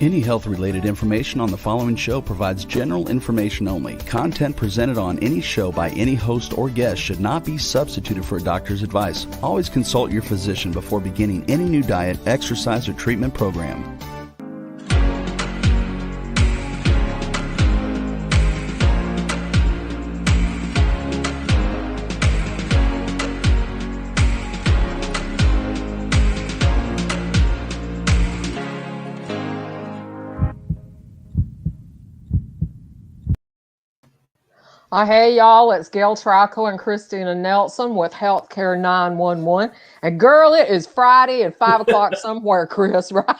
Any health-related information on the following show provides general information only. Content presented on any show by any host or guest should not be substituted for a doctor's advice. Always consult your physician before beginning any new diet, exercise, or treatment program. Hey y'all, it's Gail Trico and Christina Nelson with Healthcare 911. And girl, it is Friday at 5 o'clock somewhere, Chris, right?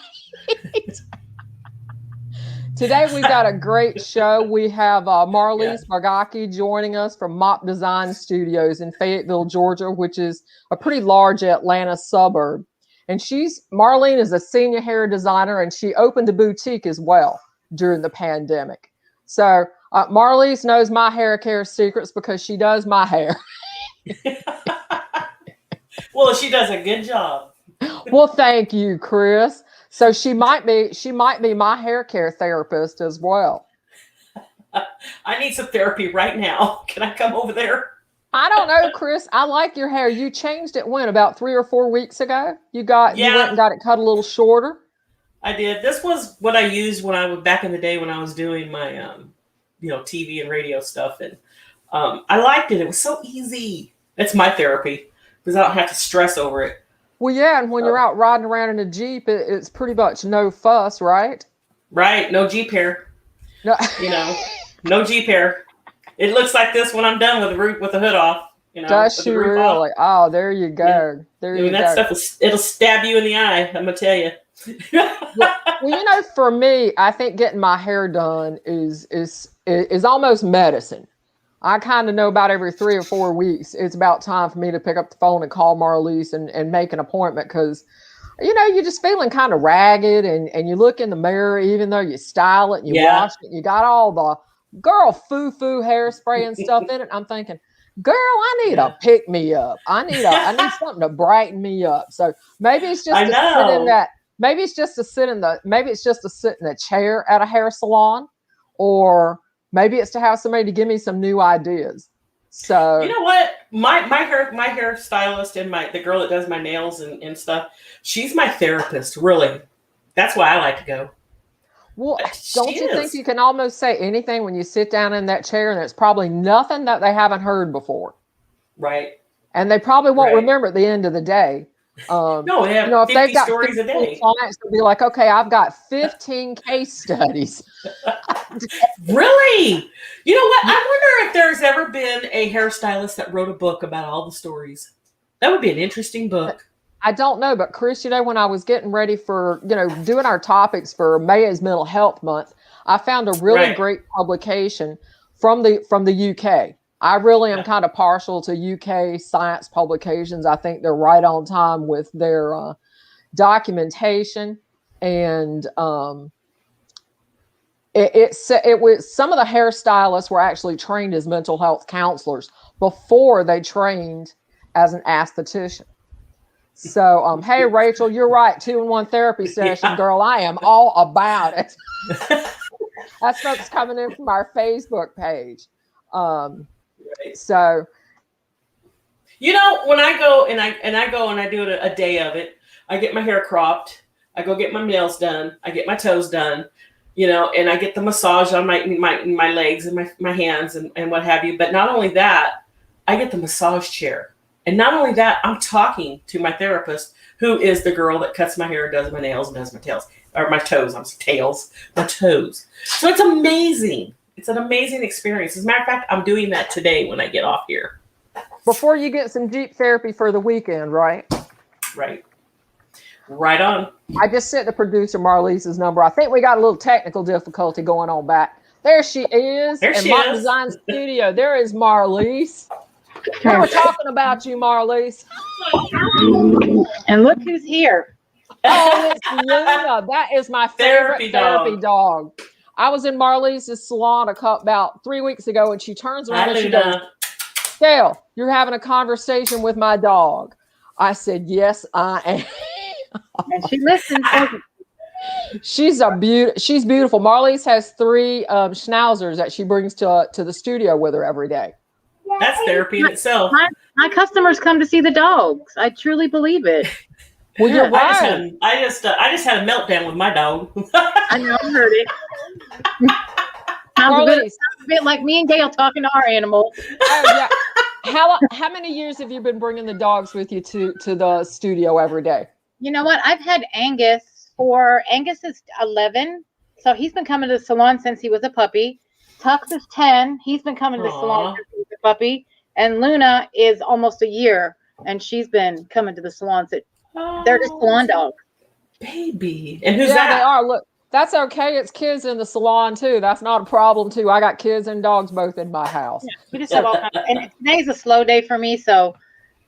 Today we've got a great show. We have Marlese Bogacki joining us from Mopp Design Studios in Fayetteville, Georgia, which is a pretty large Atlanta suburb. And Marlene is a senior hair designer, and she opened a boutique as well during the pandemic. So Marlese knows my hair care secrets because she does my hair. Well, she does a good job. Well, thank you, Chris. So she might be my hair care therapist as well. I need some therapy right now. Can I come over there? I don't know, Chris. I like your hair. You changed it about 3 or 4 weeks ago? You went and got it cut a little shorter? I did. This was what I used when I was back in the day when I was doing my TV and radio stuff, and I liked it. It was so easy. It's my therapy because I don't have to stress over it. Well, yeah, and when you're out riding around in a Jeep, it's pretty much no fuss, right? Right. No Jeep hair. No. No Jeep hair. It looks like this when I'm done with the hood off. Does she really? Oh, there you go. Yeah. That stuff it'll stab you in the eye. I'm gonna tell you. well, for me, I think getting my hair done is almost medicine. I kind of know about every 3 or 4 weeks, it's about time for me to pick up the phone and call Marlese and make an appointment because, you're just feeling kind of ragged and you look in the mirror, even though you style it and you wash it, you got all the girl foo-foo hairspray and stuff in it. I'm thinking, girl, I need a pick me up. I need something to brighten me up. So maybe it's just sit in that. Maybe it's just to sit in a chair at a hair salon, or maybe it's to have somebody to give me some new ideas. So you know what? My hair stylist and the girl that does my nails and stuff, she's my therapist, really. That's why I like to go. Well, don't you think you can almost say anything when you sit down in that chair and it's probably nothing that they haven't heard before? Right. And they probably won't remember at the end of the day. No, they have 50 if they've got stories a day. Clients, they'll be like, okay, I've got 15 case studies. Really? You know what? I wonder if there's ever been a hairstylist that wrote a book about all the stories. That would be an interesting book. I don't know, but Chris, when I was getting ready for, doing our topics for May is Mental Health Month, I found a really great publication from the UK. I really am kind of partial to UK science publications. I think they're right on time with their documentation, and it was some of the hairstylists were actually trained as mental health counselors before they trained as an esthetician. So, hey, Rachel, you're right. 2-in-1 therapy session, girl. I am all about it. That's what's coming in from our Facebook page. So, when I go and I do a day of it, I get my hair cropped. I go get my nails done. I get my toes done, and I get the massage on my legs and my hands and what have you. But not only that, I get the massage chair. And not only that, I'm talking to my therapist, who is the girl that cuts my hair, does my nails, and does my tails, or my toes. My toes. So it's amazing. It's an amazing experience. As a matter of fact, I'm doing that today when I get off here. Before you get some Jeep therapy for the weekend, right? Right. Right on. I just sent the producer Marlese's number. I think we got a little technical difficulty going on back. There she is. There she Mopp is. Design Studio. There is Marlese. We were talking about you, Marlese. And look who's here. Oh, it's Luna. That is my favorite therapy dog. I was in Marlese's salon about 3 weeks ago, and she turns around and she goes, Gail, you're having a conversation with my dog. I said, yes, I am. And she listens. She's beautiful. Marlese has 3 schnauzers that she brings to the studio with her every day. That's therapy in itself. My customers come to see the dogs. I truly believe it. Well, you're right. I just had a meltdown with my dog. I know, I heard it. Sounds a bit like me and Gail talking to our animal. Oh, yeah. How many years have you been bringing the dogs with you to the studio every day? You know what? I've had Angus is 11. So he's been coming to the salon since he was a puppy. Tux is 10. He's been coming to the salon since he was a puppy. And Luna is almost a year. And she's been coming to the salon. So they're just salon dogs. Baby. And who's that? They are. Look, that's okay. It's kids in the salon too. That's not a problem too. I got kids and dogs both in my house. Yeah, we just have all kinds and today's a slow day for me. So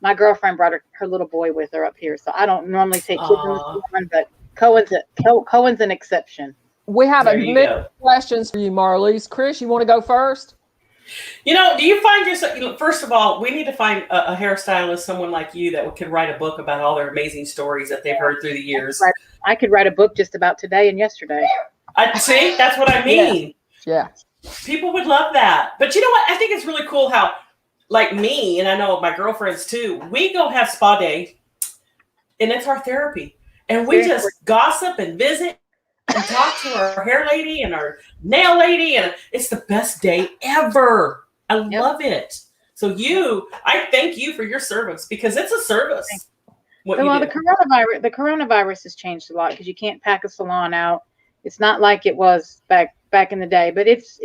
my girlfriend brought her little boy with her up here. So I don't normally take kids in the salon, but Cohen's an exception. We have a million questions for you, Marlese. Chris, you want to go first? Do you find yourself, first of all, we need to find a hairstylist, someone like you that could write a book about all their amazing stories that they've heard through the years. I could write a book just about today and yesterday. See, that's what I mean. Yeah. People would love that. But you know what? I think it's really cool how, like me, and I know my girlfriends too, we go have spa day, and it's our therapy. And we just gossip and visit and talk to our hair lady and our nail lady, and it's the best day ever. I love it. So I thank you for your service, because it's a service. The coronavirus has changed a lot because you can't pack a salon out. It's not like it was back in the day, but it's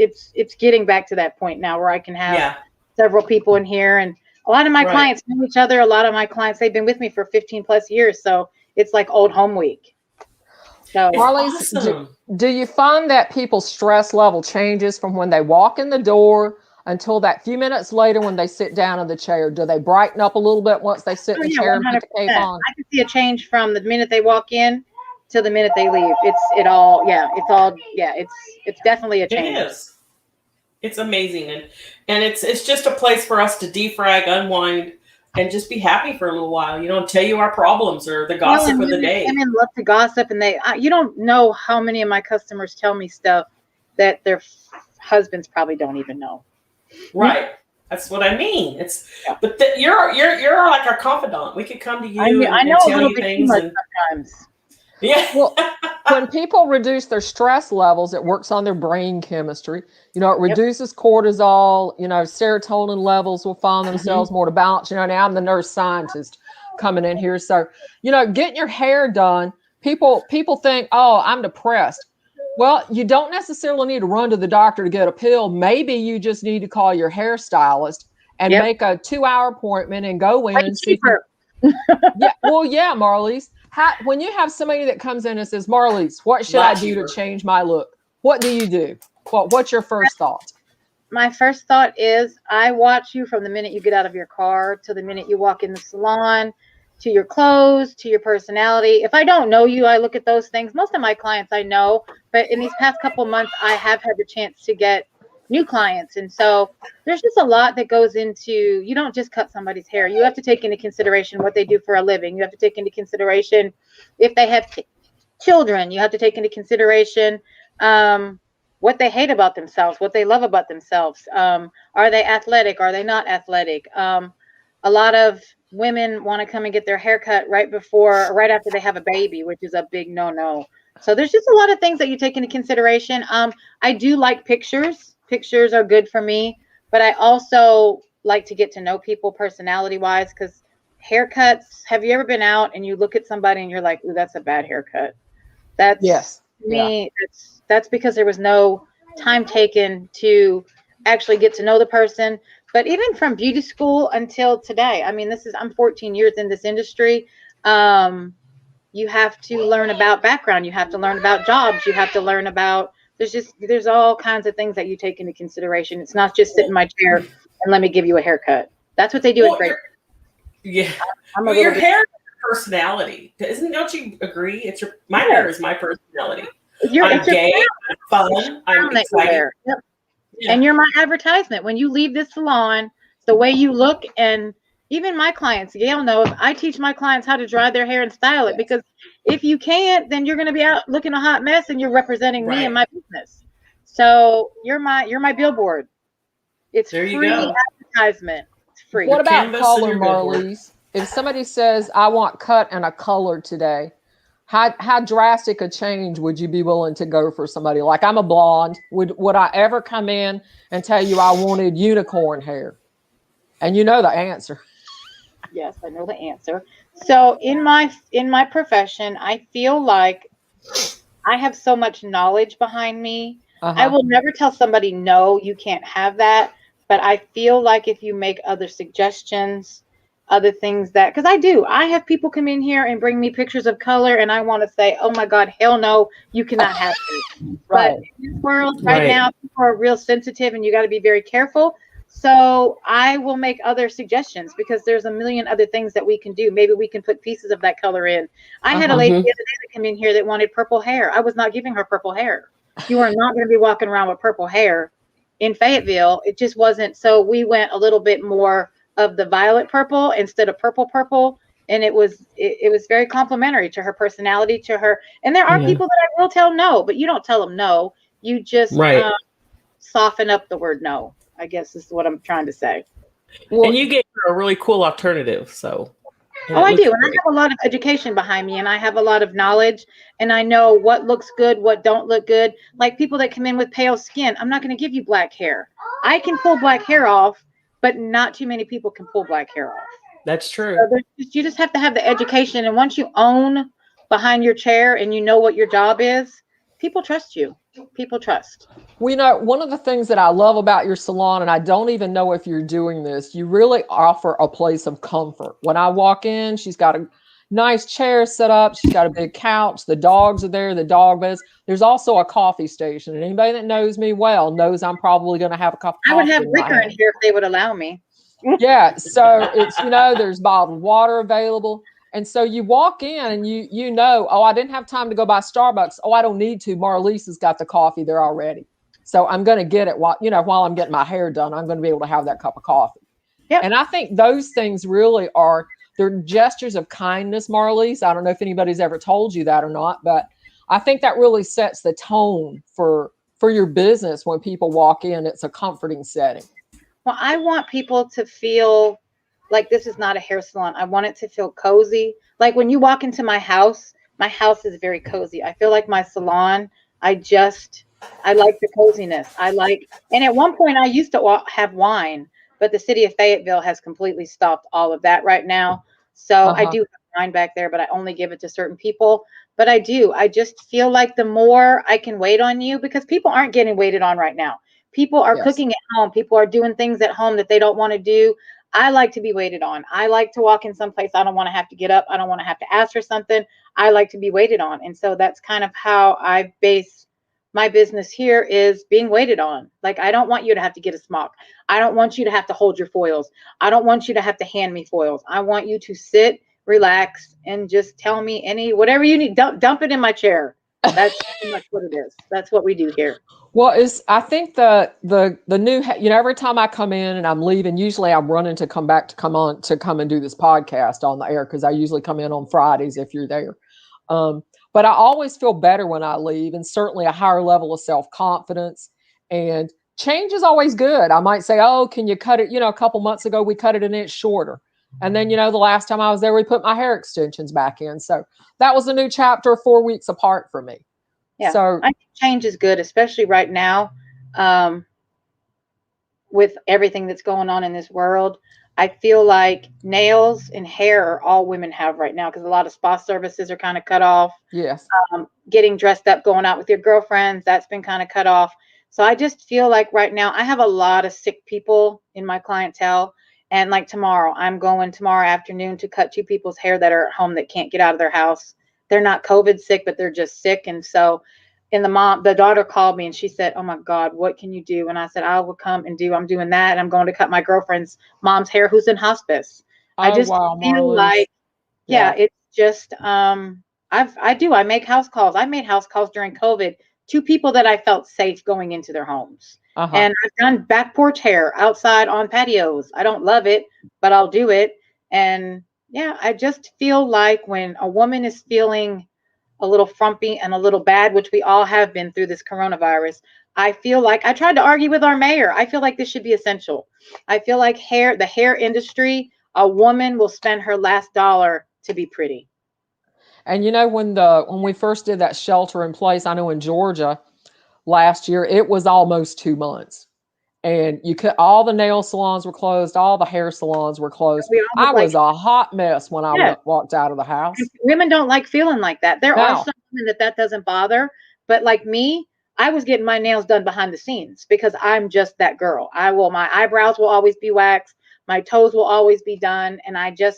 getting back to that point now where I can have several people in here, and a lot of my clients know each other. A lot of my clients, they've been with me for 15 plus years, so it's like old home week. So, Marlese, awesome. Do you find that people's stress level changes from when they walk in the door until that few minutes later when they sit down in the chair? Do they brighten up a little bit once they sit in the chair 100%. And put the cape on? I can see a change from the minute they walk in to the minute they leave. It's definitely a change. It is. It's amazing, and it's just a place for us to defrag, unwind, and just be happy for a little while, tell you our problems or the gossip of the day. Women love to gossip, and you don't know how many of my customers tell me stuff that their husbands probably don't even know. Right. That's what I mean. But you're like our confidant. We could come to you. I know and a little bit too much sometimes. Yeah. Well, when people reduce their stress levels, it works on their brain chemistry. It reduces cortisol. Serotonin levels will find themselves more to balance. Now I'm the nurse scientist coming in here. So, getting your hair done, people think, oh, I'm depressed. Well, you don't necessarily need to run to the doctor to get a pill. Maybe you just need to call your hairstylist and make a 2-hour appointment and go in and see. Marlese. When you have somebody that comes in and says, Marlese, what should I do to change my look? What do you do? What's your first thought? My first thought is I watch you from the minute you get out of your car to the minute you walk in the salon, to your clothes, to your personality. If I don't know you, I look at those things. Most of my clients I know, but in these past couple of months, I have had the chance to get new clients. And so there's just a lot that goes into, you don't just cut somebody's hair. You have to take into consideration what they do for a living. You have to take into consideration if they have children. You have to take into consideration what they hate about themselves, what they love about themselves. Are they athletic? Are they not athletic? A lot of women want to come and get their hair cut right after they have a baby, which is a big no-no. So there's just a lot of things that you take into consideration. I do like pictures. Pictures are good for me, but I also like to get to know people personality-wise, because haircuts, have you ever been out and you look at somebody and you're like, ooh, that's a bad haircut? That's me. That's because there was no time taken to actually get to know the person. But even from beauty school until today, I mean, I'm 14 years in this industry. You have to learn about background. You have to learn about jobs. You have to learn about, there's all kinds of things that you take into consideration. It's not just sit in my chair and let me give you a haircut. That's what they do at Great. Yeah. Your hair is your personality. Don't you agree? My hair is my personality. I'm gay, I'm fun, I'm excited. Yep. Yeah. And you're my advertisement. When you leave this salon, the way you look and even my clients, Gail knows, I teach my clients how to dry their hair and style it, Yes. because if you can't, then you're going to be out looking a hot mess, and you're representing me and my business. So you're my billboard. It's There you free go. advertisement. It's free. What about Canvas and color, your billboard. Marlese? If somebody says, I want cut and a color today, how drastic a change would you be willing to go for somebody? Like, I'm a blonde. Would I ever come in and tell you I wanted unicorn hair? And you know the answer. Yes, I know the answer. So in my profession, I feel like I have so much knowledge behind me. I will never tell somebody, no, you can't have that. But I feel like if you make other suggestions, other things that, because I have people come in here and bring me pictures of color, and I want to say, oh my God, hell no, you cannot have it. Right. But in this world right now, people are real sensitive, and you got to be very careful. So I will make other suggestions, because there's a million other things that we can do. Maybe we can put pieces of that color in. I had a lady the other day that came in here that wanted purple hair. I was not giving her purple hair. You are not going to be walking around with purple hair in Fayetteville. It just wasn't. So we went a little bit more of the violet purple instead of purple. And it was very complimentary to her personality, to her. And there are people that I will tell no, but you don't tell them no. You just soften up the word no, I guess is what I'm trying to say. Well, and you gave her a really cool alternative. So oh, I do. And I have a lot of education behind me, and I have a lot of knowledge, and I know what looks good, what don't look good. Like people that come in with pale skin, I'm not going to give you black hair. I can pull black hair off, but not too many people can pull black hair off. That's true. So you just have to have the education. And once you own behind your chair and you know what your job is, people trust you. People trust. Well, you know, one of the things that I love about your salon, and I don't even know if you're doing this, you really offer a place of comfort. When I walk in, she's got a nice chair set up. She's got a big couch. The dogs are there, the dog beds. There's also a coffee station. And anybody that knows me well knows I'm probably going to have a cup of coffee. I would have liquor in here if they would allow me. Yeah. So it's, you know, there's bottled water available. And so you walk in and you know, oh, I didn't have time to go by Starbucks. Oh, I don't need to. Marlese has got the coffee there already. So I'm going to get it while I'm getting my hair done. I'm going to be able to have that cup of coffee. Yep. And I think those things really they're gestures of kindness, Marlese. I don't know if anybody's ever told you that or not, but I think that really sets the tone for your business. When people walk in, it's a comforting setting. Well, I want people to feel like this is not a hair salon. I want it to feel cozy. Like when you walk into my house is very cozy. I feel like my salon, I like the coziness. And at one point I used to have wine, but the city of Fayetteville has completely stopped all of that right now. So I do have wine back there, but I only give it to certain people. But I just feel like the more I can wait on you, because people aren't getting waited on right now. People are cooking at home. People are doing things at home that they don't want to do. I like to be waited on. I like to walk in someplace. I don't want to have to get up. I don't want to have to ask for something. I like to be waited on. And so that's kind of how I base my business here, is being waited on. Like, I don't want you to have to get a smock. I don't want you to have to hold your foils. I don't want you to have to hand me foils. I want you to sit, relax, and just tell me whatever you need. Dump it in my chair. That's pretty much what it is. That's what we do here. Well, I think the new, every time I come in and I'm leaving, usually I'm running to come and do this podcast on the air, because I usually come in on Fridays if you're there. But I always feel better when I leave, and certainly a higher level of self-confidence, and change is always good. I might say, oh, can you cut it? A couple months ago, we cut it an inch shorter. And then, the last time I was there, we put my hair extensions back in. So that was a new chapter 4 weeks apart for me. Yeah, so I think change is good, especially right now, with everything that's going on in this world. I feel like nails and hair are all women have right now, because a lot of spa services are kind of cut off. Yes. Getting dressed up, going out with your girlfriends, that's been kind of cut off. So I just feel like right now I have a lot of sick people in my clientele. And like tomorrow afternoon to cut 2 people's hair that are at home that can't get out of their house. They're not COVID sick, but they're just sick. And so, the daughter called me and she said, oh my God, what can you do? And I said, I will come and I'm doing that. And I'm going to cut my girlfriend's mom's hair who's in hospice. I just feel like, it's just, I make house calls. I made house calls during COVID to people that I felt safe going into their homes. Uh-huh. And I've done back porch hair outside on patios. I don't love it, but I'll do it. And yeah, I just feel like when a woman is feeling a little frumpy and a little bad, which we all have been through this coronavirus, I feel like I tried to argue with our mayor. I feel like this should be essential. I feel like the hair industry, a woman will spend her last dollar to be pretty. And you know, when we first did that shelter in place, I know in Georgia last year, it was almost 2 months. And you could all the nail salons were closed, all the hair salons were closed. We all I look like, was a hot mess when I yeah, walked out of the house. women don't like feeling like that. There are Now, some women that doesn't bother, but like me, I was getting my nails done behind the scenes because I'm just that girl. My eyebrows will always be waxed, my toes will always be done, and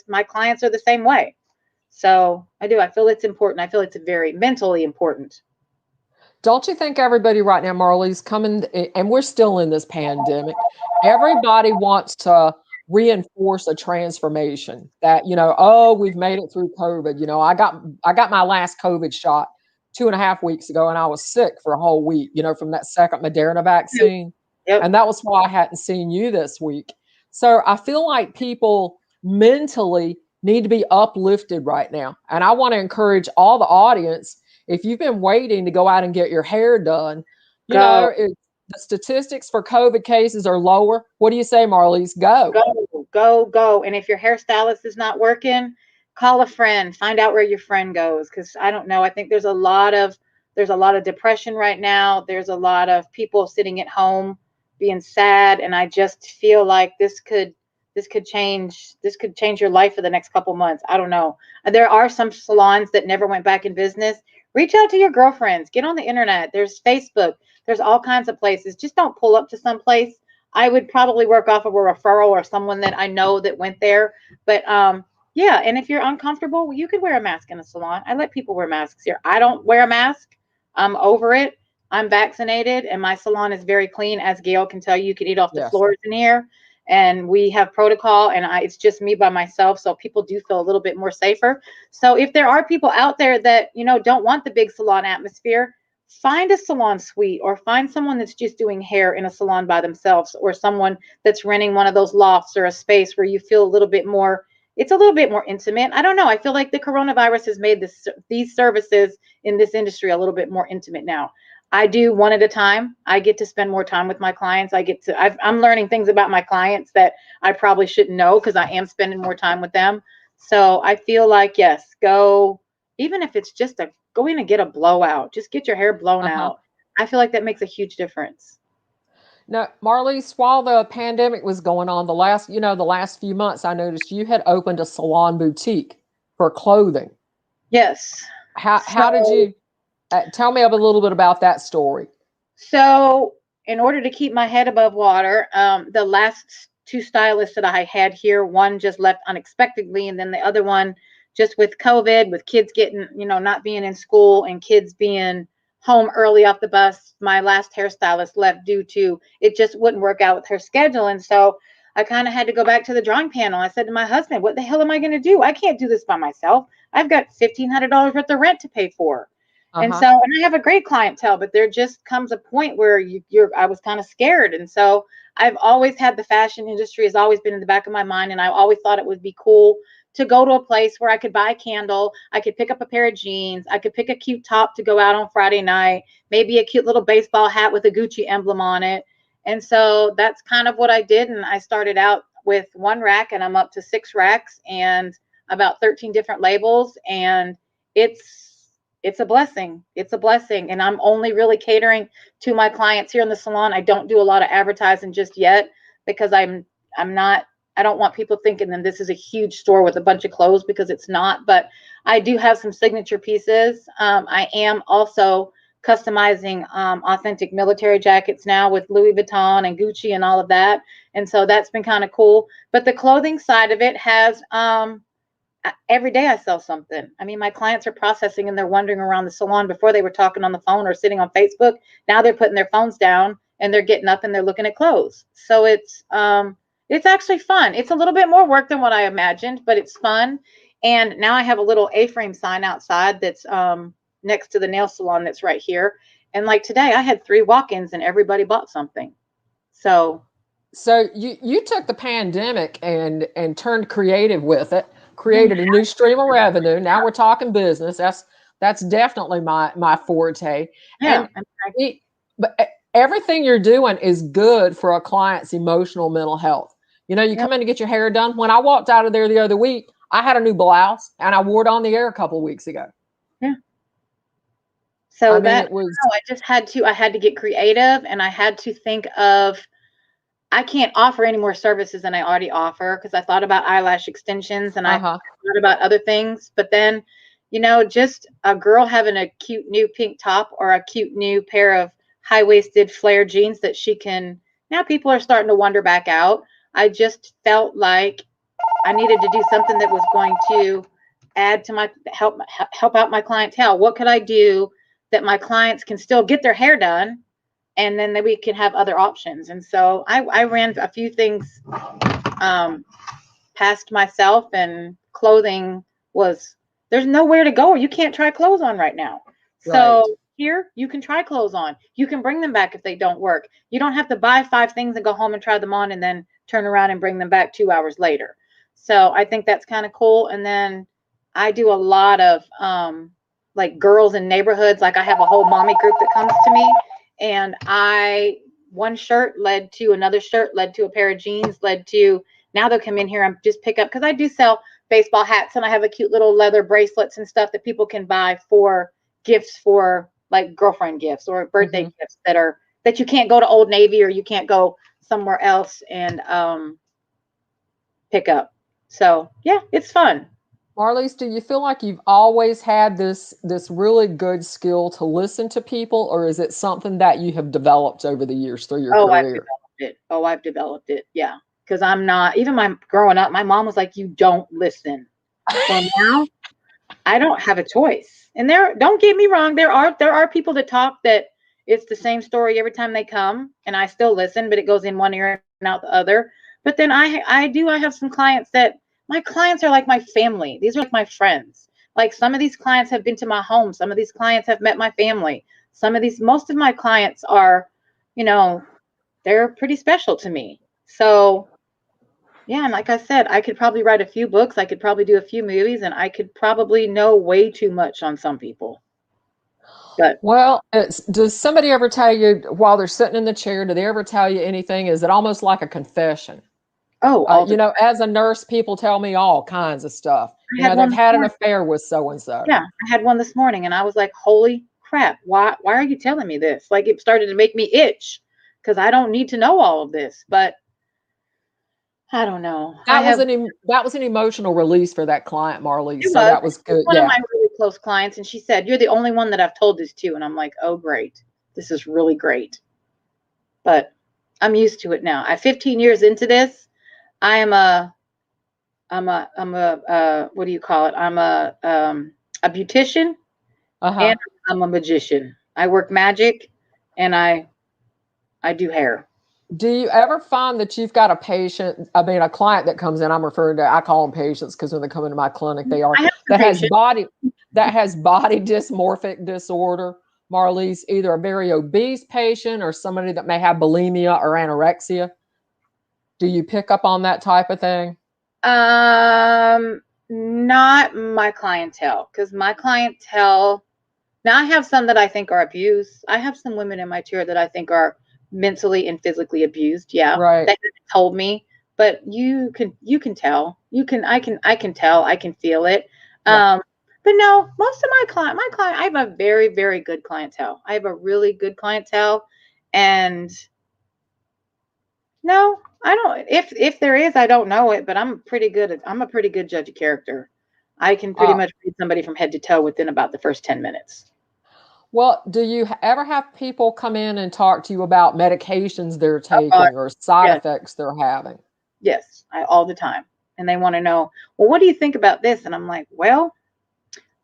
my clients are the same way. So I feel it's important. I feel it's very mentally important. don't you think everybody right now, Marley's coming, and we're still in this pandemic, everybody wants to reinforce a transformation that, oh, we've made it through COVID. I got my last COVID shot 2.5 weeks ago, and I was sick for a whole week, from that second Moderna vaccine. Yep. And that was why I hadn't seen you this week. So I feel like people mentally need to be uplifted right now. And I want to encourage all the audience, if you've been waiting to go out and get your hair done, Go. the statistics for COVID cases are lower. What do you say, Marlese? Go. Go. And if your hairstylist is not working, call a friend. Find out where your friend goes. Because I don't know. I think there's a lot of depression right now. There's a lot of people sitting at home being sad. And I just feel like this could change your life for the next couple months. I don't know. There are some salons that never went back in business. Reach out to your girlfriends. Get on the internet. There's Facebook. There's all kinds of places. Just don't pull up to some place. I would probably work off of a referral or someone that I know that went there. But yeah, and if you're uncomfortable, you could wear a mask in a salon. I let people wear masks here. I don't wear a mask. I'm over it. I'm vaccinated, and my salon is very clean, as Gail can tell you. You can eat off the Yes. floors in here, and we have protocol, and it's just me by myself, so people do feel a little bit more safer. So if there are people out there that don't want the big salon atmosphere, find a salon suite, or find someone that's just doing hair in a salon by themselves, or someone that's renting one of those lofts or a space where you feel a little bit more, it's a little bit more intimate. I don't know. I feel like the coronavirus has made these services in this industry a little bit more intimate now. I do one at a time. I get to spend more time with my clients. I'm learning things about my clients that I probably shouldn't know because I am spending more time with them. So I feel like, yes, go, even if it's just go in and get a blowout, just get your hair blown out. I feel like that makes a huge difference. Now, Marlese, while the pandemic was going on, the last few months, I noticed you had opened a salon boutique for clothing. Yes. How did you tell me a little bit about that story? So in order to keep my head above water, the last two stylists that I had here, one just left unexpectedly, and then the other one just with COVID, with kids getting, not being in school and kids being home early off the bus. My last hairstylist left due to it just wouldn't work out with her schedule. And so I kind of had to go back to the drawing panel. I said to my husband, what the hell am I going to do? I can't do this by myself. I've got $1,500 worth of rent to pay for. And so, and I have a great clientele, but there just comes a point where I was kind of scared. And so I've always had the fashion industry has always been in the back of my mind. And I always thought it would be cool to go to a place where I could buy a candle. I could pick up a pair of jeans. I could pick a cute top to go out on Friday night, maybe a cute little baseball hat with a Gucci emblem on it. And so that's kind of what I did. And I started out with one rack, and I'm up to 6 racks and about 13 different labels. And it's a blessing. It's a blessing. And I'm only really catering to my clients here in the salon. I don't do a lot of advertising just yet because I don't want people thinking that this is a huge store with a bunch of clothes, because it's not. But I do have some signature pieces. I am also customizing authentic military jackets now with Louis Vuitton and Gucci and all of that. And so that's been kind of cool. But the clothing side of it has every day I sell something. I mean, my clients are processing and they're wandering around the salon. Before they were talking on the phone or sitting on Facebook. Now they're putting their phones down and they're getting up and they're looking at clothes. So it's actually fun. It's a little bit more work than what I imagined, but it's fun. And now I have a little A-frame sign outside that's next to the nail salon that's right here. And like today I had 3 walk-ins and everybody bought something. So you took the pandemic and turned creative with it, created a new stream of revenue. Now we're talking business. That's definitely my forte. yeah, But everything you're doing is good for a client's emotional mental health. You know, you come in to get your hair done. When I walked out of there the other week, I had a new blouse and I wore it on the air a couple of weeks ago. Yeah. So I mean, it was. I had to get creative, and I had to think of, I can't offer any more services than I already offer, because I thought about eyelash extensions and I thought about other things. But then, you know, just a girl having a cute new pink top or a cute new pair of high-waisted flare jeans that she can, now people are starting to wander back out. I just felt like I needed to do something that was going to add to my help out my clientele. What could I do that my clients can still get their hair done, and then we can have other options? And so I ran a few things past myself, and clothing was, there's nowhere to go. You can't try clothes on right now. Right. So here you can try clothes on. You can bring them back if they don't work. You don't have to buy 5 things and go home and try them on and then turn around and bring them back 2 hours later. So I think that's kind of cool. And then I do a lot of like girls in neighborhoods. Like I have a whole mommy group that comes to me, and one shirt led to another shirt, led to a pair of jeans, led to, now they'll come in here and just pick up, because I do sell baseball hats, and I have a cute little leather bracelets and stuff that people can buy for gifts, for like girlfriend gifts or birthday gifts that you can't go to Old Navy, or you can't go somewhere else and pick up. So yeah, it's fun. Marlese, do you feel like you've always had this really good skill to listen to people, or is it something that you have developed over the years through your career? I've developed it. Yeah. Because I'm not, even growing up, my mom was like, you don't listen. So now I don't have a choice. And don't get me wrong, there are people that talk that it's the same story every time they come, and I still listen, but it goes in one ear and out the other. But then I have some clients that, my clients are like my family. These are like my friends. Like some of these clients have been to my home. Some of these clients have met my family. Most of my clients are, you know, they're pretty special to me. So yeah, and like I said, I could probably write a few books. I could probably do a few movies, and I could probably know way too much on some people. But well, does somebody ever tell you while they're sitting in the chair, do they ever tell you anything? Is it almost like a confession? Oh, you know, as a nurse, people tell me all kinds of stuff. You know, they've had an affair with so-and-so. Yeah, I had one this morning, and I was like, holy crap, why are you telling me this? Like, it started to make me itch, because I don't need to know all of this. But I don't know. That was an emotional release for that client, Marlese. So that was good. One of my really close clients, and she said, you're the only one that I've told this to. And I'm like, oh, great. This is really great. But I'm used to it now. 15 years into this, I'm a what do you call it? I'm a beautician, and I'm a magician. I work magic, and I do hair. Do you ever find that you've got a client that comes in, I call them patients, because when they come into my clinic, that has body dysmorphic disorder, Marlese, either a very obese patient or somebody that may have bulimia or anorexia? Do you pick up on that type of thing? Not my clientele, because my clientele, now I have some that I think are abused. I have some women in my chair that I think are mentally and physically abused. Yeah. Right. They told me, but you can tell. I can tell. I can feel it. Yeah. But no, most of my client, I have a very, very good clientele. I have a really good clientele, and no, I don't. If there is, I don't know it, but I'm a pretty good judge of character. I can pretty much read somebody from head to toe within about the first 10 minutes. Well, do you ever have people come in and talk to you about medications they're taking or side effects they're having? Yes, all the time. And they want to know, well, what do you think about this? And I'm like, well,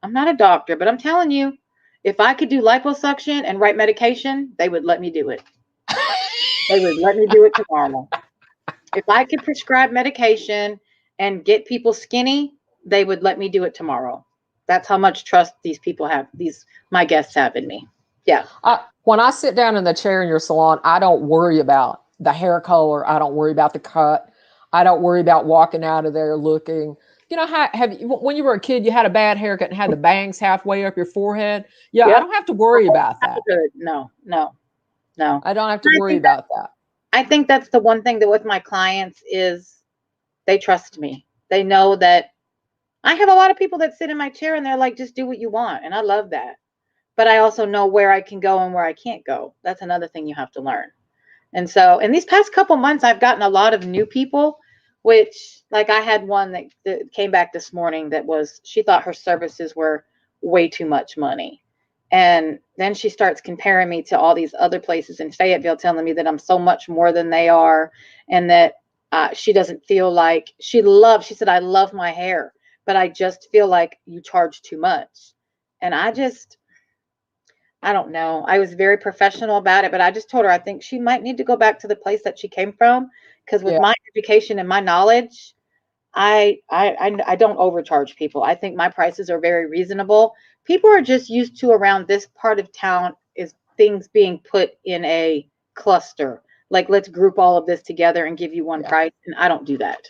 I'm not a doctor, but I'm telling you, if I could do liposuction and write medication, they would let me do it. They would let me do it tomorrow. If I could prescribe medication and get people skinny, they would let me do it tomorrow. That's how much trust these people have, my guests have in me. Yeah. When I sit down in the chair in your salon, I don't worry about the hair color. I don't worry about the cut. I don't worry about walking out of there looking, when you were a kid, you had a bad haircut and had the bangs halfway up your forehead. Yeah, I Yep. don't have to worry about that. Good. No, no, no. I don't have to worry about that. I think that's the one thing that with my clients is they trust me. They know that I have a lot of people that sit in my chair and they're like, just do what you want. And I love that. But I also know where I can go and where I can't go. That's another thing you have to learn. And so in these past couple months, I've gotten a lot of new people, which like I had one that came back this morning she thought her services were way too much money. And then she starts comparing me to all these other places in Fayetteville, telling me that I'm so much more than they are. And that she doesn't feel like she said, I love my hair, but I just feel like you charge too much. And I don't know. I was very professional about it, but I just told her I think she might need to go back to the place that she came from, because with my education and my knowledge, I don't overcharge people. I think my prices are very reasonable. People are just used to around this part of town is things being put in a cluster. Like, let's group all of this together and give you one price. And I don't do that.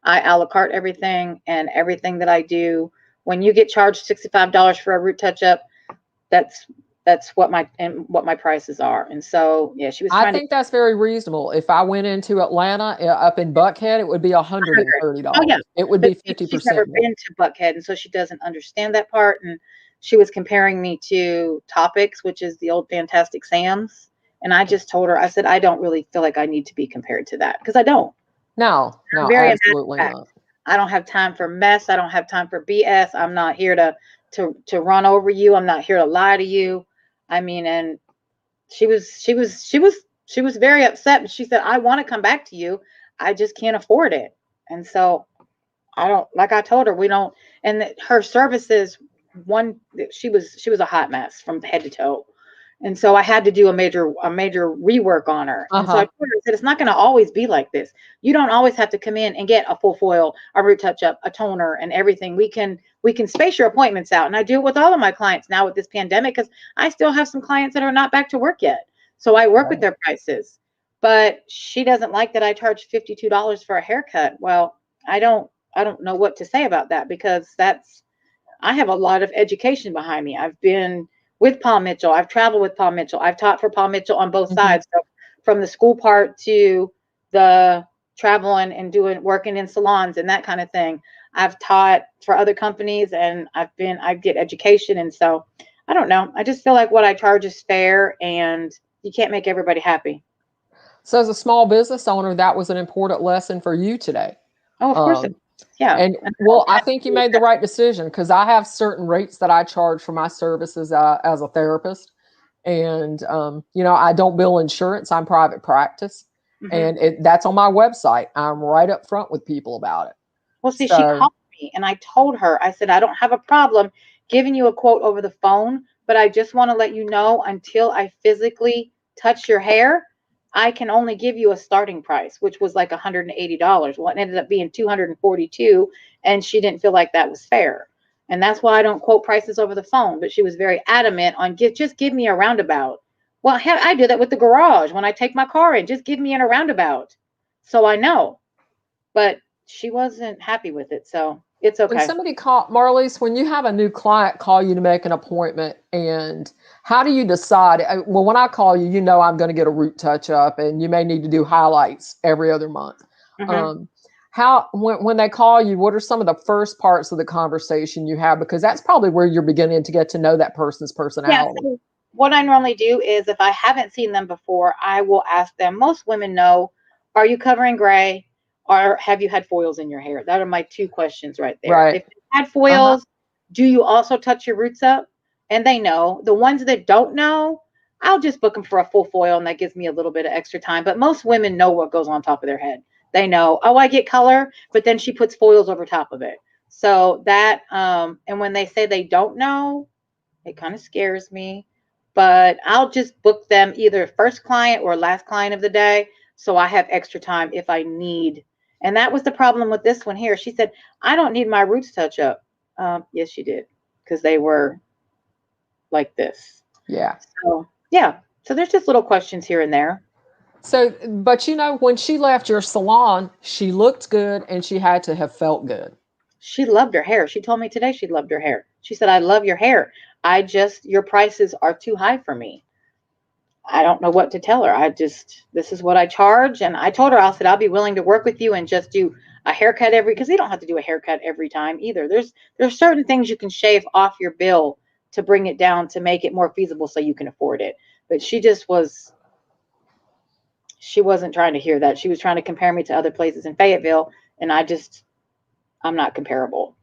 I a la carte everything, and everything that I do. When you get charged $65 for a root touch up, that's what my prices are. And so, yeah, she was I think that's very reasonable. If I went into Atlanta up in Buckhead, it would be $130. Oh, yeah. It would be 50%. She's never been to Buckhead, and so she doesn't understand that part. And she was comparing me to Topics, which is the old Fantastic Sam's. And I just told her, I said, I don't really feel like I need to be compared to that, because I don't. No, absolutely not. I don't have time for mess. I don't have time for BS. I'm not here to run over you. I'm not here to lie to you. I mean, and she was very upset. And she said, I want to come back to you. I just can't afford it. And so like I told her, we don't, and her services, she was a hot mess from head to toe. And so I had to do a major rework on her. And so I told her, I said, it's not going to always be like this. You don't always have to come in and get a full foil, a root touch up, a toner, and everything. We can space your appointments out. And I do it with all of my clients now with this pandemic, because I still have some clients that are not back to work yet. So I work with their prices. But she doesn't like that I charge $52 for a haircut. Well, I don't know what to say about that, because I have a lot of education behind me. I've been with Paul Mitchell. I've traveled with Paul Mitchell. I've taught for Paul Mitchell on both sides. So from the school part to the traveling and working in salons and that kind of thing. I've taught for other companies, and I get education. And so I don't know. I just feel like what I charge is fair, and you can't make everybody happy. So as a small business owner, that was an important lesson for you today. Oh, of course. Yeah. And well, I think you made the right decision, because I have certain rates that I charge for my services as a therapist. And, I don't bill insurance. I'm private practice. And that's on my website. I'm right up front with people about it. Well, see, she called me and I told her, I said, I don't have a problem giving you a quote over the phone, but I just want to let you know, until I physically touch your hair, I can only give you a starting price, which was like $180. Well, it ended up being $242, and she didn't feel like that was fair. And that's why I don't quote prices over the phone. But she was very adamant on just give me a roundabout. Well, I do that with the garage when I take my car in. Just give me in a roundabout, so I know. But she wasn't happy with it, so it's okay. When somebody Marlese, when you have a new client call you to make an appointment, and how do you decide? Well, when I call you, I'm going to get a root touch up, and you may need to do highlights every other month. When they call you, what are some of the first parts of the conversation you have? Because that's probably where you're beginning to get to know that person's personality. Yeah, so what I normally do is, if I haven't seen them before, I will ask them. Most women know, are you covering gray? Or have you had foils in your hair? That are my two questions right there. Right. If you had foils, do you also touch your roots up? And they know. The ones that don't know, I'll just book them for a full foil, and that gives me a little bit of extra time. But most women know what goes on top of their head. They know, oh, I get color, but then she puts foils over top of it. So that, and when they say they don't know, it kind of scares me. But I'll just book them either first client or last client of the day, so I have extra time if I need. And that was the problem with this one here. She said, I don't need my roots touch up. Yes, she did, because they were like this. Yeah. So, yeah. So there's just little questions here and there. So, but you know, when she left your salon, she looked good and she had to have felt good. She loved her hair. She told me today she loved her hair. She said, I love your hair. Your prices are too high for me. I don't know what to tell her. This is what I charge. And I told her, I said, I'll be willing to work with you and just do a haircut because you don't have to do a haircut every time either. There's certain things you can shave off your bill to bring it down to make it more feasible so you can afford it. But she wasn't trying to hear that. She was trying to compare me to other places in Fayetteville. And I'm not comparable.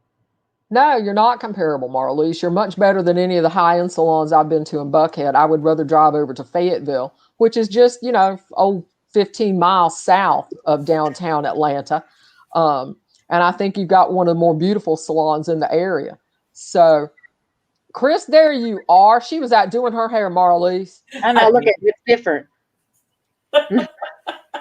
No, you're not comparable, Marlese. You're much better than any of the high-end salons I've been to in Buckhead. I would rather drive over to Fayetteville, which is just, 15 miles south of downtown Atlanta. And I think you've got one of the more beautiful salons in the area. So, Chris, there you are. She was out doing her hair, Marlese. I know, look at it. It's different.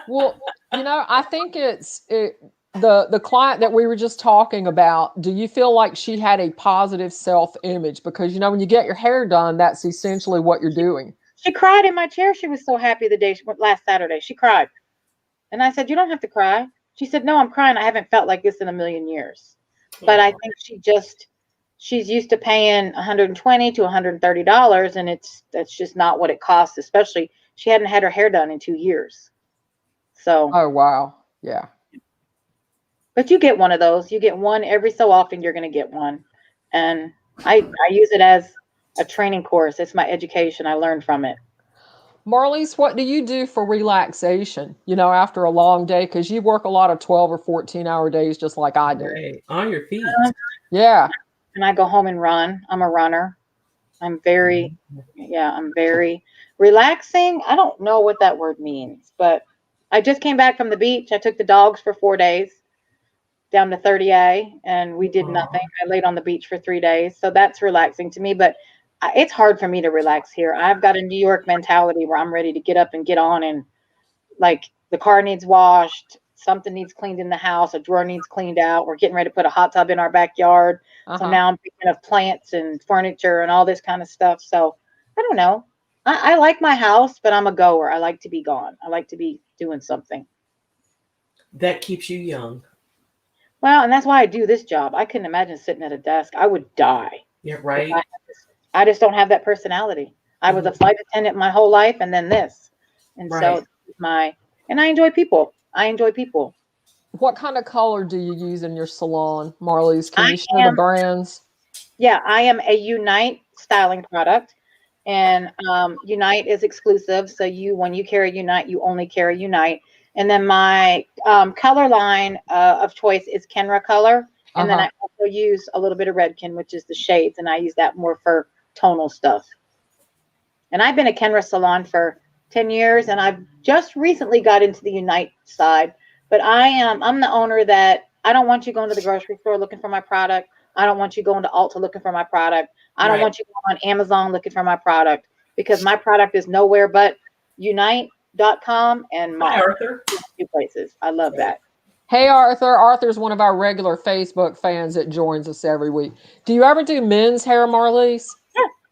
Well, I think the client that we were just talking about, do you feel like she had a positive self-image? Because, when you get your hair done, that's essentially what you're doing. She cried in my chair. She was so happy the day last Saturday. She cried. And I said, you don't have to cry. She said, no, I'm crying. I haven't felt like this in a million years. But I think she's used to paying $120 to $130. And that's just not what it costs, especially she hadn't had her hair done in 2 years. So. Oh, wow. Yeah. But you get one of those. You get one every so often. You're going to get one. And I use it as a training course. It's my education. I learned from it. Marlese, what do you do for relaxation, after a long day? Because you work a lot of 12 or 14-hour days just like I do. Right. On your feet. Yeah. And I go home and run. I'm a runner. I'm very relaxing. I don't know what that word means, but I just came back from the beach. I took the dogs for 4 days down to 30A, and we did nothing. I laid on the beach for 3 days. So that's relaxing to me, but it's hard for me to relax here. I've got a New York mentality where I'm ready to get up and get on, and like the car needs washed, something needs cleaned in the house, a drawer needs cleaned out. We're getting ready to put a hot tub in our backyard. So now I'm thinking of plants and furniture and all this kind of stuff. So I don't know. I like my house, but I'm a goer. I like to be gone. I like to be doing something. That keeps you young. Well, and that's why I do this job. I couldn't imagine sitting at a desk. I would die. Yeah, right. I just don't have that personality. I was a flight attendant my whole life, and then this. And so and I enjoy people. What kind of color do you use in your salon, Marlese? Can you share the brands? Yeah, I am a Unite styling product. And Unite is exclusive. So when you carry Unite, you only carry Unite. And then my color line of choice is Kenra color. And then I also use a little bit of Redken, which is the shades. And I use that more for tonal stuff. And I've been a Kenra salon for 10 years. And I've just recently got into the Unite side. But I'm the owner that I don't want you going to the grocery store looking for my product. I don't want you going to Ulta looking for my product. I don't want you going on Amazon looking for my product, because my product is nowhere but Unite.com and my Arthur. Two places. I love that. Hey, Arthur. Arthur's one of our regular Facebook fans that joins us every week. Do you ever do men's hair, Marlese?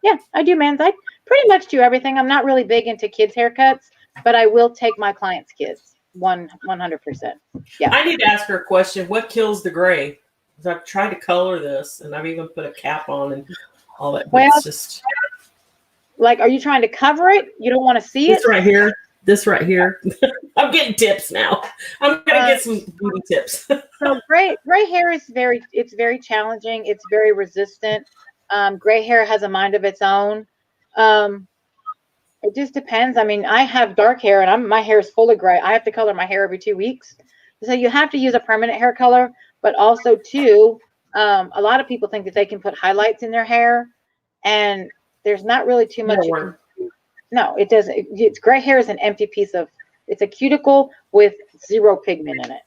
Yeah, I do men's. I pretty much do everything. I'm not really big into kids' haircuts, but I will take my clients' kids 100%. Yeah. I need to ask her a question. What kills the gray? Because I've tried to color this, and I've even put a cap on and all that. Well, it's just like, are you trying to cover it? You don't want to see this right here. This right here. I'm getting tips now. I'm gonna get some beauty tips. So gray hair is very challenging. It's very resistant. Gray hair has a mind of its own. It just depends. I mean, I have dark hair, and my hair is full of gray. I have to color my hair every 2 weeks. So you have to use a permanent hair color, but also too, a lot of people think that they can put highlights in their hair, and there's not really too much. No, it doesn't. It's gray hair is an empty piece of. It's a cuticle with zero pigment in it.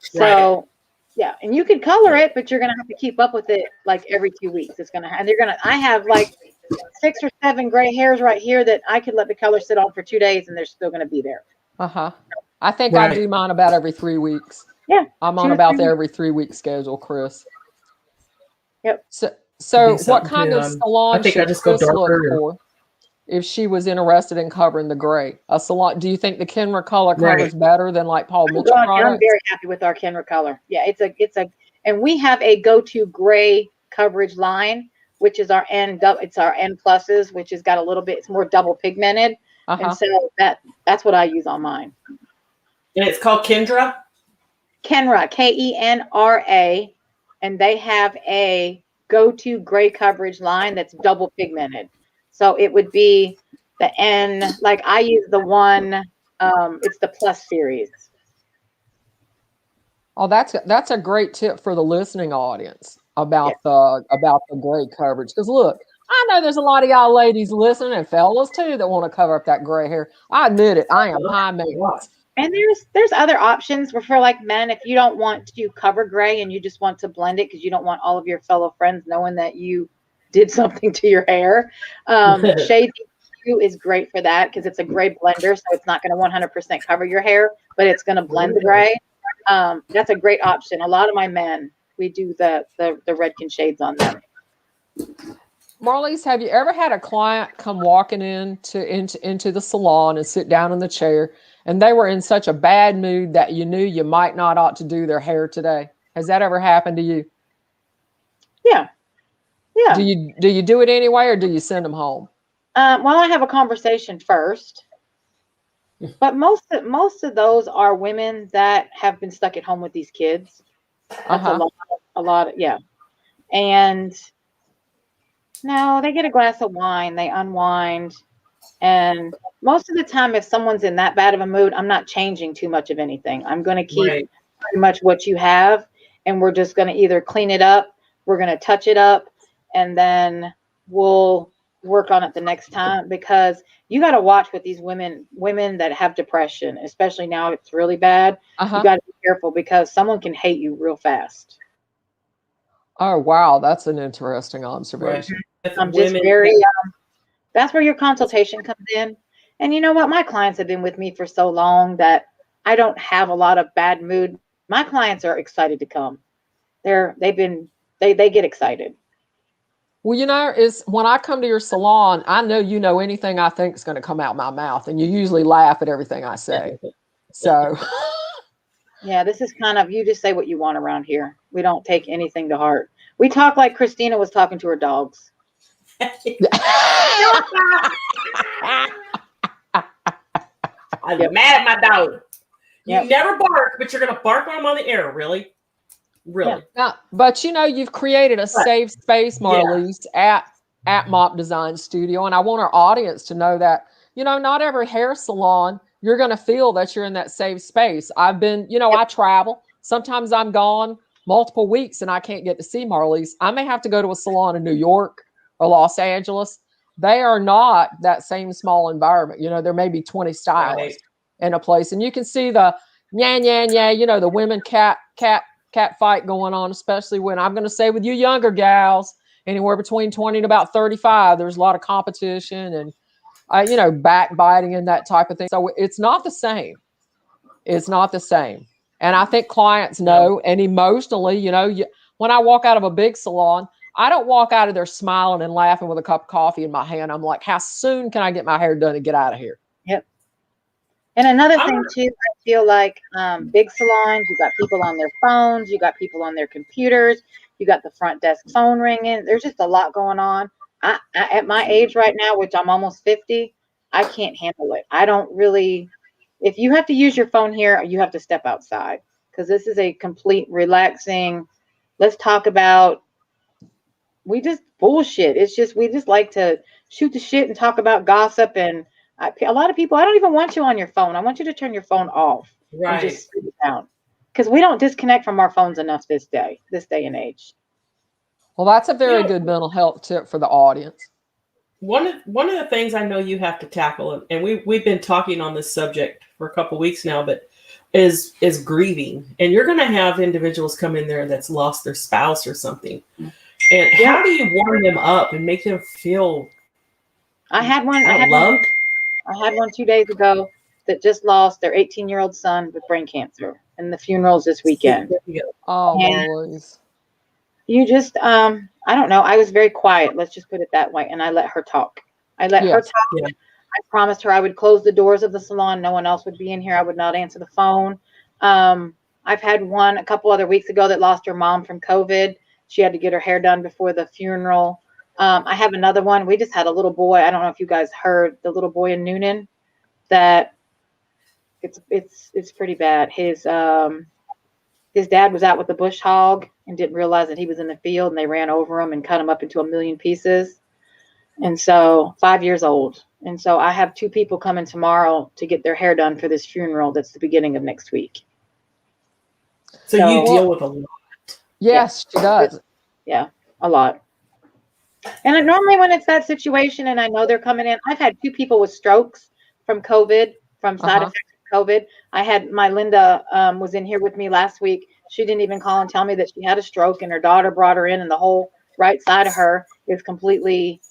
So, yeah, and you can color it, but you're gonna have to keep up with it like every 2 weeks. I have like 6 or 7 gray hairs right here that I could let the color sit on for 2 days, and they're still gonna be there. I think I do mine about every 3 weeks. Yeah, I'm on about the every 3 week schedule, Chris. Yep. So what kind of salon I think I just go darker. if she was interested in covering the gray. A salon. Do you think the Kenra color covers Right. better than like Paul Mitchell I'm products? very happy with our Kenra color. Yeah, and we have a go-to gray coverage line, which is our it's our N pluses, which has got a little bit, it's more double pigmented. And so that's what I use on mine. And it's called Kendra? Kenra, Kenra, and they have a go-to gray coverage line that's double pigmented. So it would be the N, like I use the one, it's the Plus series. Oh, that's a great tip for the listening audience about the gray coverage. Because look, I know there's a lot of y'all ladies listening and fellas too that want to cover up that gray hair. I admit it. I am high maintenance. And there's other options for like men, if you don't want to cover gray and you just want to blend it because you don't want all of your fellow friends knowing that you did something to your hair. Shade is great for that because it's a gray blender, so it's not going to 100% cover your hair, but it's going to blend the gray. That's a great option. A lot of my men, we do the Redken shades on them. Marlese, have you ever had a client come walking into the salon and sit down in the chair and they were in such a bad mood that you knew you might not ought to do their hair today? Has that ever happened to you? Yeah. Do you do it anyway, or do you send them home? Well, I have a conversation first, but most of those are women that have been stuck at home with these kids. That's a lot, yeah. And no, they get a glass of wine, they unwind. And most of the time, if someone's in that bad of a mood, I'm not changing too much of anything. I'm going to keep pretty much what you have. And we're just going to either clean it up, we're going to touch it up, and then we'll work on it the next time. Because you got to watch with these women that have depression, especially now it's really bad. You got to be careful because someone can hate you real fast. Oh, wow. That's an interesting observation. I'm just very, that's where your consultation comes in. And you know what? My clients have been with me for so long that I don't have a lot of bad mood. My clients are excited to come. They get excited. Well, you know, is when I come to your salon, I know you know anything I think is going to come out my mouth, and you usually laugh at everything I say. So, yeah, this is kind of, you just say what you want around here. We don't take anything to heart. We talk like Christina was talking to her dogs. I'm mad at my dog. You never bark, but you're going to bark when I'm on the air. Really? Really? Yeah. But you know, you've created a safe space, Marlese, at Mopp Design Studio. And I want our audience to know that, you know, not every hair salon, you're going to feel that you're in that safe space. I've been, you know, I travel. Sometimes I'm gone multiple weeks and I can't get to see Marlese. I may have to go to a salon in New York or Los Angeles. They are not that same small environment. You know, there may be 20 stylists in a place, and you can see the you know, the women cat fight going on, especially when I'm going to say with you younger gals, anywhere between 20 and about 35, there's a lot of competition and, you know, backbiting and that type of thing. So it's not the same. It's not the same. And I think clients know, and emotionally, you know, when I walk out of a big salon, I don't walk out of there smiling and laughing with a cup of coffee in my hand. I'm like, how soon can I get my hair done and get out of here? Yep. And another thing too, I feel like big salons, you got people on their phones, you got people on their computers, you got the front desk phone ringing. There's just a lot going on. I at my age right now, which I'm almost 50, I can't handle it. I don't really, if you have to use your phone here, you have to step outside, because this is a complete relaxing, let's talk about, we just bullshit. It's just, we just like to shoot the shit and talk about gossip. And a lot of people, I don't even want you on your phone. I want you to turn your phone off and just sit down, because we don't disconnect from our phones enough this day and age. Well, that's a very good mental health tip for the audience. One of the things I know you have to tackle, and we've been talking on this subject for a couple of weeks now, but is grieving. And you're going to have individuals come in there that's lost their spouse or something. And how do you warm them up and make them feel I had one 2 days ago that just lost their 18-year-old son with brain cancer, and the funeral's this weekend. Oh, Marlese. You just, I don't know. I was very quiet. Let's just put it that way. And I let her talk. I let her Yes. talk. Yeah. I promised her I would close the doors of the salon. No one else would be in here. I would not answer the phone. I've had one a couple other weeks ago that lost her mom from COVID. She had to get her hair done before the funeral. I have another one. We just had a little boy. I don't know if you guys heard the little boy in Noonan that it's pretty bad. His dad was out with the bush hog and didn't realize that he was in the field, and they ran over him and cut him up into a million pieces. And so 5 years old. And so I have 2 people coming tomorrow to get their hair done for this funeral. That's the beginning of next week. So you deal with a lot. Yes, she does. Yeah, a lot. And normally when it's that situation and I know they're coming in, I've had 2 people with strokes from COVID, from side effects of COVID. I had my Linda was in here with me last week. She didn't even call and tell me that she had a stroke, and her daughter brought her in, and the whole right side of her is completely,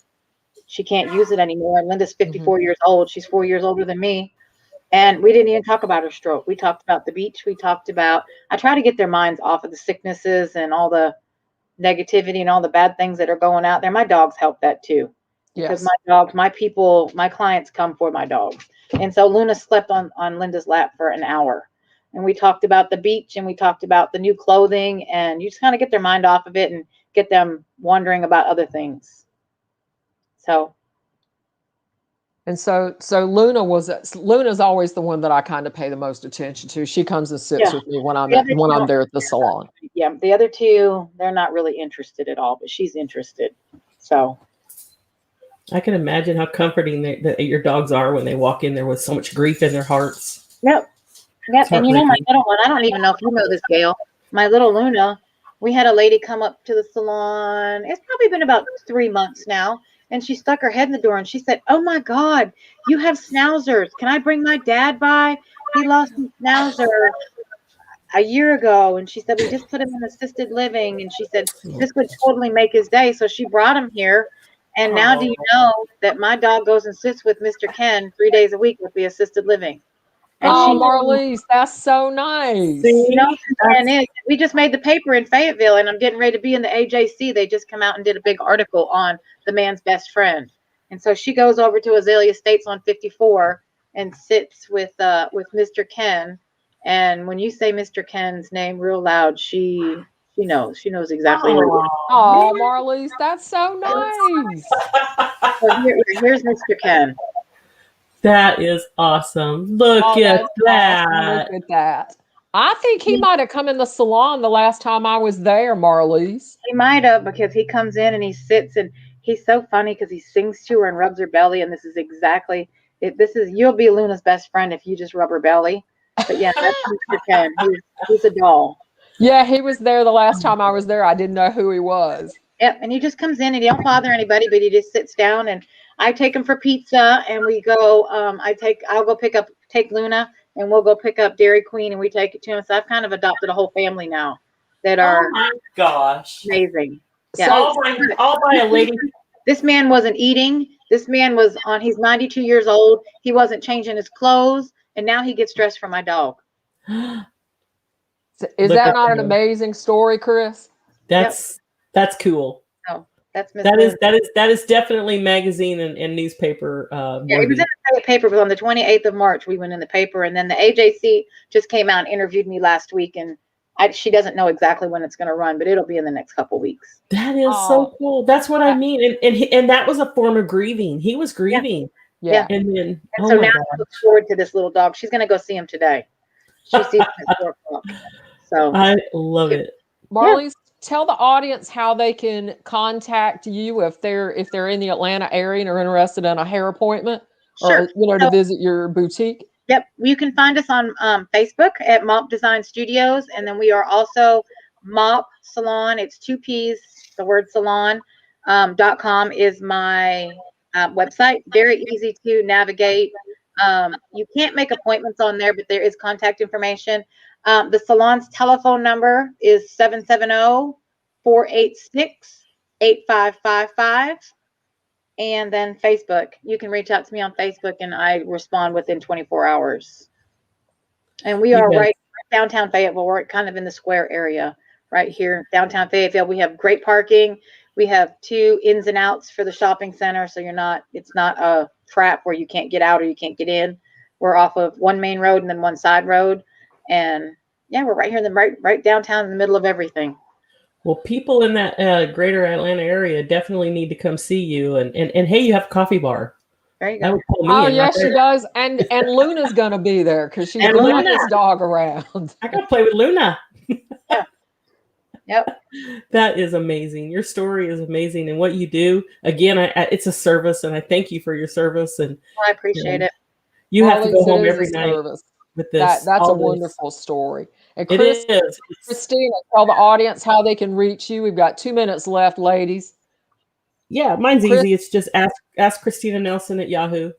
she can't use it anymore. And Linda's 54 years old. She's 4 years older than me. And we didn't even talk about her stroke. We talked about the beach. We talked about, I try to get their minds off of the sicknesses and all the negativity and all the bad things that are going out there. My dogs help that too. Because Yes. my dogs, my people, my clients come for my dogs. And so Luna slept on Linda's lap for an hour. And we talked about the beach, and we talked about the new clothing, and you just kind of get their mind off of it and get them wondering about other things. So. And so Luna's always the one that I kind of pay the most attention to. She comes and sits with me when I'm there at the salon. Yeah, the other 2, they're not really interested at all, but she's interested. So I can imagine how comforting that your dogs are when they walk in there with so much grief in their hearts. Yep. And you know, my little one, I don't even know if you know this, Gail. My little Luna, we had a lady come up to the salon. It's probably been about 3 months now. And she stuck her head in the door and she said, "Oh my God, you have schnauzers. Can I bring my dad by? He lost his schnauzer a year ago." And she said, "We just put him in assisted living." And she said, "This would totally make his day." So she brought him here. And now do you know that my dog goes and sits with Mr. Ken 3 days a week with the assisted living? And Marlese, that's so nice. You know, and we just made the paper in Fayetteville, and I'm getting ready to be in the AJC. They just come out and did a big article on the man's best friend. And so she goes over to Azalea Estates on 54 and sits with Mr. Ken. And when you say Mr. Ken's name real loud, she knows exactly. Oh, Marlese, that's so nice. So here's Mr. Ken. That is awesome. Look at that. Awesome. Look at that. I think he might have come in the salon the last time I was there, Marlese. He might have, because he comes in and he sits, and he's so funny because he sings to her and rubs her belly. And this is exactly it. You'll be Luna's best friend if you just rub her belly. But yeah, that's Mr. Ken. He's a doll. Yeah, he was there the last time I was there. I didn't know who he was. Yep, and he just comes in and he don't bother anybody, but he just sits down, and I take him for pizza, and we go. I'll go take Luna, and we'll go pick up Dairy Queen, and we take it to him. So I've kind of adopted a whole family now that are oh my gosh, amazing. Yeah. So all by a lady. This man wasn't eating. This man was on. He's 92 years old. He wasn't changing his clothes, and now he gets dressed for my dog. Is that not an amazing story, Chris? That's cool. Oh, that's Miss that is definitely magazine and newspaper. Yeah, it was in the paper. But on the 28th of March, we went in the paper, and then the AJC just came out and interviewed me last week, and she doesn't know exactly when it's going to run, but it'll be in the next couple weeks. That is so cool. That's what I mean, and that was a form of grieving. He was grieving. Yeah. And then so now I look forward to this little dog. She's going to go see him today. She sees him at 4 o'clock. So I love it. Marlese, tell the audience how they can contact you if they're in the Atlanta area and are interested in a hair appointment, or to visit your boutique. Yep, you can find us on Facebook at Mopp Design Studios, and then we are also Mopp Salon. It's 2 P's. The word salon .com is my website. Very easy to navigate. You can't make appointments on there, but there is contact information. The salon's telephone number is 770-486-8555. And then Facebook. You can reach out to me on Facebook, and I respond within 24 hours. And we are right downtown Fayetteville. We're kind of in the square area right here, downtown Fayetteville. We have great parking. We have 2 ins and outs for the shopping center, so it's not a trap where you can't get out or you can't get in. We're off of 1 main road and then 1 side road, and yeah, we're right here in the right downtown in the middle of everything. Well, people in that greater Atlanta area definitely need to come see you. And hey, you have a coffee bar. There you That go. would pull me Oh, in yes, right she there. does. And Luna's going to be there because she's And bringing Luna. this dog around. I got to play with Luna. Yep. That is amazing. Your story is amazing. And what you do, again, it's a service. And I thank you for your service. And I appreciate it. you have to go Marlese, it home is every a night service. with this. That's a all this. wonderful story. And It is. Christina, tell the audience how they can reach you. We've got 2 minutes left, ladies. Yeah, mine's Chris- easy. It's just ask Christina Nelson at Yahoo.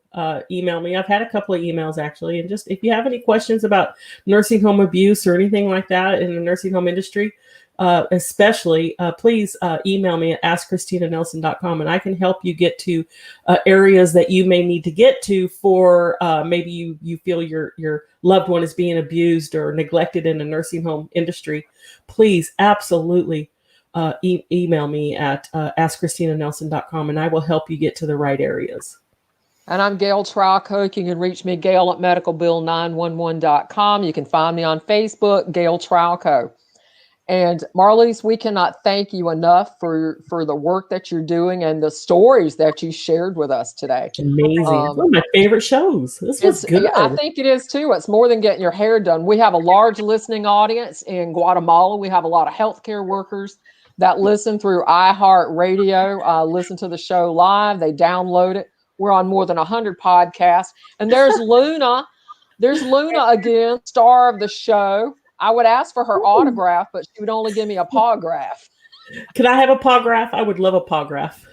Email me. I've had a couple of emails actually. And just if you have any questions about nursing home abuse or anything like that in the nursing home industry, especially, please email me at askchristinanelson.com, and I can help you get to areas that you may need to get to for maybe you feel your loved one is being abused or neglected in the nursing home industry. Please, absolutely. Email me at askchristinanelson.com, and I will help you get to the right areas. And I'm Gail Trowcoke. You can reach me, Gail at medicalbill911.com. You can find me on Facebook, Gail Trowcoke. And Marlese, we cannot thank you enough for the work that you're doing and the stories that you shared with us today. Amazing. It's one of my favorite shows. This was good. I think it is too. It's more than getting your hair done. We have a large listening audience in Guatemala. We have a lot of healthcare workers that listen through iHeartRadio, listen to the show live. They download it. We're on more than 100 podcasts. And there's Luna. There's Luna again, star of the show. I would ask for her autograph, but she would only give me a pawgraph. Can I have a pawgraph? I would love a pawgraph.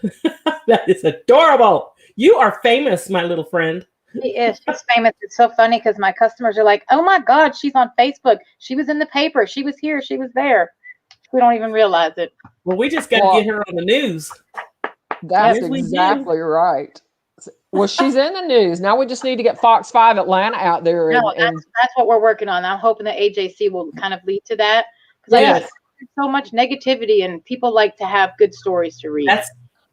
That is adorable. You are famous, my little friend. She is. She's famous. It's so funny because my customers are like, oh my God, she's on Facebook. She was in the paper. She was here. She was there. We don't even realize it. Well, we just got to get her on the news. That's Yes, we do. exactly right. Well, she's in the news. Now we just need to get Fox 5 Atlanta out there. No, that's what we're working on. I'm hoping that AJC will kind of lead to that. Because Yes. there's so much negativity and people like to have good stories to read.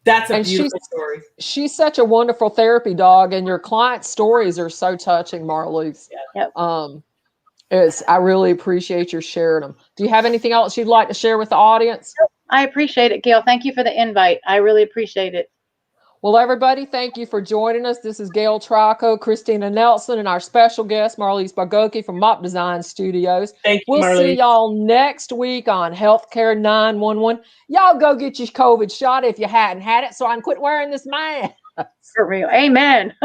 That's a And beautiful story. She's such a wonderful therapy dog, and your client stories are so touching, Marlese. Yep. I really appreciate your sharing them. Do you have anything else you'd like to share with the audience? I appreciate it, Gail. Thank you for the invite. I really appreciate it. Well, everybody, thank you for joining us. This is Gail Trowcoke, Christina Nelson, and our special guest, Marlese Bogacki from Mopp Design Studios. Thank you, We'll Marlese. see y'all next week on Healthcare 911. Y'all go get your COVID shot if you hadn't had it, so I can quit wearing this mask. For real. Amen.